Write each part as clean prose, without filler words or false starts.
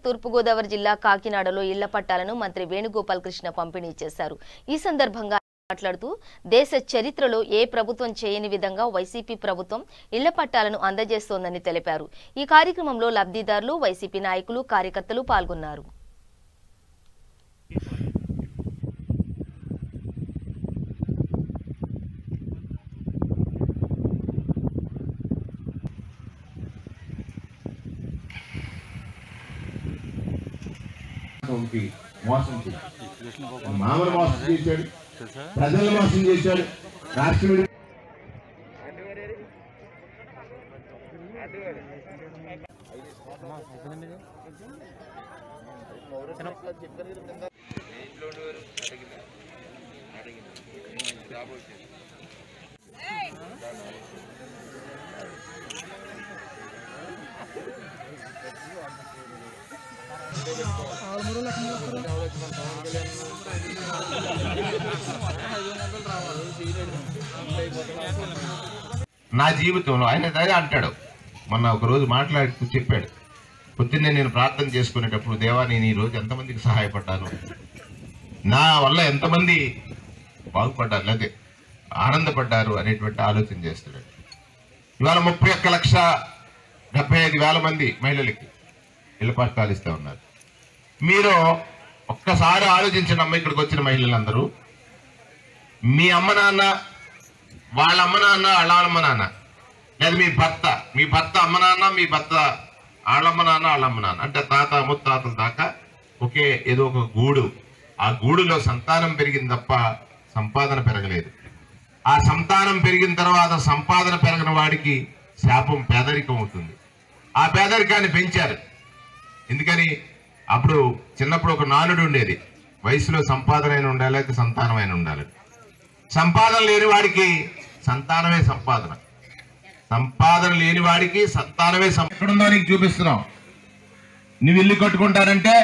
తూర్పుగోదావరి జిల్లా కాకినాడలో ఇళ్ల పట్టాలను మంత్రి వేణుగోపాల్ కృష్ణ పంపిణీ చేశారు. ఈ సందర్భంగా మాట్లాడుతూ దేశ చరిత్రలో ఏ ప్రభుత్వం చేయని విధంగా వైసీపీ ప్రభుత్వం ఇళ్ల పట్టాలను అందజేస్తోందని తెలిపారు. ఈ కార్యక్రమంలో లబ్ధిదారులు, వైసీపీ నాయకులు, కార్యకర్తలు పాల్గొన్నారు. మోసం మామూలు మోసం చేశాడు, ప్రజలు మోసం చేశాడు. రాష్ట్రం నా జీవితంలో ఆయన అదే అంటాడు. మొన్న ఒక రోజు మాట్లాడుతూ చెప్పాడు, పొద్దున్నే నేను ప్రార్థన చేసుకునేటప్పుడు, దేవా నేను ఈ రోజు ఎంతమందికి సహాయపడ్డాను, నా వల్ల ఎంతమంది బాగుపడ్డారు లేదా ఆనందపడ్డారు అనేటువంటి ఆలోచన చేస్తాడు. ఇవాళ 31,75,000 మంది మహిళలకి ఇళ్ల పట్టాలు ఇస్తూ ఉన్నారు. మీరు ఒక్కసారి ఆలోచించండి అమ్మ, ఇక్కడికి వచ్చిన మహిళలందరూ మీ అమ్మ నాన్న, వాళ్ళ అమ్మ నాన్న, వాళ్ళ అమ్మ నాన్న, లేదా మీ భర్త అమ్మ నాన్న, మీ భర్త వాళ్ళమ్మ నాన్న, వాళ్ళమ్మ నాన్న, అంటే తాత ముత్తాతల దాకా ఒకే ఏదో ఒక గూడు. ఆ గూడులో సంతానం పెరిగింది తప్ప సంపాదన పెరగలేదు. ఆ సంతానం పెరిగిన తర్వాత సంపాదన పెరగని వాడికి శాపం పేదరికం అవుతుంది. ఆ పేదరికాన్ని పెంచారు. ఎందుకని? అప్పుడు చిన్నప్పుడు ఒక నానుడు ఉండేది, వయసులో సంపాదన అయిన ఉండాలి, అయితే సంతానమైన ఉండాలి. సంపాదన లేని వాడికి సంతానమే సంపాదన, సంపాదన లేని వాడికి సంతానమే ఎక్కడుందో నీకు చూపిస్తున్నావు. నువ్వు ఇల్లు కట్టుకుంటానంటే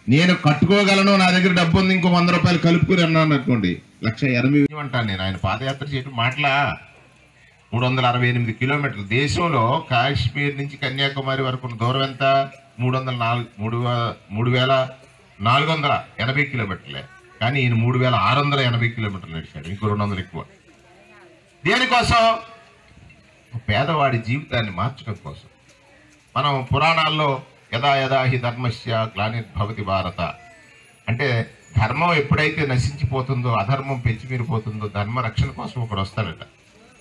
నేను కట్టుకోగలను, నా దగ్గర డబ్బు ఉంది, ఇంకో 100 రూపాయలు కలుపుకుని అన్నాను అనుకోండి, 1,80,000 అంటాను నేను. ఆయన పాదయాత్ర చేయడం మాటలా 368 కిలోమీటర్లు. దేశంలో కాశ్మీర్ నుంచి కన్యాకుమారి వరకు దూరం ఎంత? 3,480 కిలోమీటర్లే. కానీ ఈయన 3,680 కిలోమీటర్లు నడిచాడు, ఇంకో 200 ఎక్కువ. దేనికోసం? పేదవాడి జీవితాన్ని మార్చడం కోసం. మనం పురాణాల్లో యదా యదా హి ధర్మస్య గ్లానిర్భవతి భారత అంటే, ధర్మం ఎప్పుడైతే నశించిపోతుందో, అధర్మం పెంచిమీరిపోతుందో, ధర్మ రక్షణ కోసం ఒకడు వస్తాడట.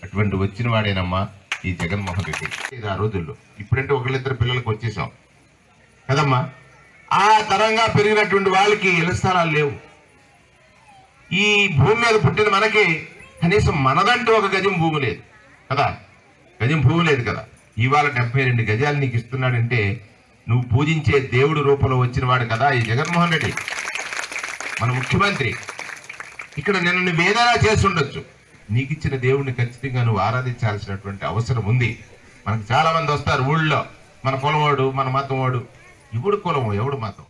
అటువంటి వచ్చిన వాడేనమ్మా ఈ జగన్మోహన్ రెడ్డి. ఇది ఆ రోజుల్లో. ఇప్పుడంటే ఒకళ్ళిద్దరు పిల్లలకు వచ్చేసాం కదమ్మా. ఆ తరంగా పెరిగినటువంటి వాళ్ళకి ఇళ్ల స్థలాలు లేవు. ఈ భూమి మీద పుట్టిన మనకి కనీసం మనదంటూ ఒక గజం భూమి లేదు కదా, గజం భూమి లేదు కదా. ఇవాళ 72 గజాలు నీకు ఇస్తున్నాడంటే నువ్వు పూజించే దేవుడు రూపంలో వచ్చిన వాడు కదా ఈ జగన్మోహన్ రెడ్డి, మన ముఖ్యమంత్రి. ఇక్కడ నిన్ను నువ్వు ఏదైనా చేసి ఉండొచ్చు, నీకు ఇచ్చిన దేవుడిని ఖచ్చితంగా నువ్వు ఆరాధించాల్సినటువంటి అవసరం ఉంది. మనకు చాలా మంది వస్తారు ఊళ్ళో, మన కులం వాడు, మన మతం వాడు. ఎవడు కులము, ఎవడు మతం?